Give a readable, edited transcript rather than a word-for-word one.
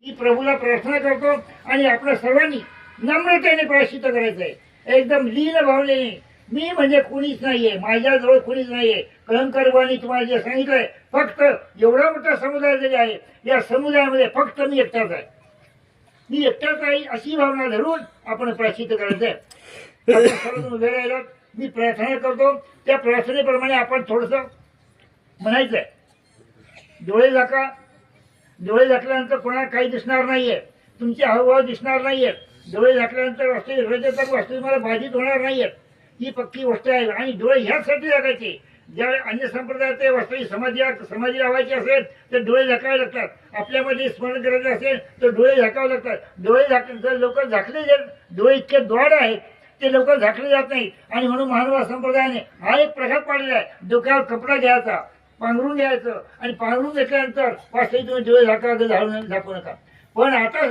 मी प्रभूला प्रार्थना करतो आणि आपल्या सर्वांनी नम्रतेने प्रायश्चित्त करायचं आहे, एकदम लीन भावनेने. मी म्हणजे कुणीच नाहीये, माझ्याजवळ कुणीच नाहीये. कळंकरवाणी तुम्हाला जे सांगितलंय, फक्त एवढा मोठा समुदाय जरी आहे, या समुदायामध्ये फक्त मी एकटाच आहे. मी एकटाच आहे अशी भावना धरून आपण प्रायश्चित्त करायचंय. आपण सर्वजण उभे राहिलात, मी प्रार्थना करतो. त्या प्रार्थनेप्रमाणे आपण थोडस म्हणायचंय. डोळे झाका. डोळे झाकल्यानंतर कोणाला काही दिसणार नाहीये, तुमचे हावभाव दिसणार नाहीयेत. डोळे झाकल्यानंतर वास्तविक हृदयात वास्तविक मला बाधित होणार नाहीयेत. ही पक्की गोष्ट आहे. आणि डोळे ह्यासाठी झाकायचे, ज्या अन्य संप्रदायात वास्तविक समाधी लावायची असेल तर डोळे झाकावे लागतात. आपल्यामध्ये स्मरण करायचं असेल तर डोळे झाकावे लागतात. डोळे जर लोक झाकले, डोळे इतके द्वाड आहेत ते लवकर झाकले जात नाहीत. आणि म्हणून महानुभाव संप्रदायाने हा एक प्रघात पाडलेला आहे. डोक्यावर कपडा घ्यायचा, पांघरून घ्यायचं, आणि पांघरून घेतल्यानंतर वास्तविक तुम्ही डोळे झाकू नका. पण आता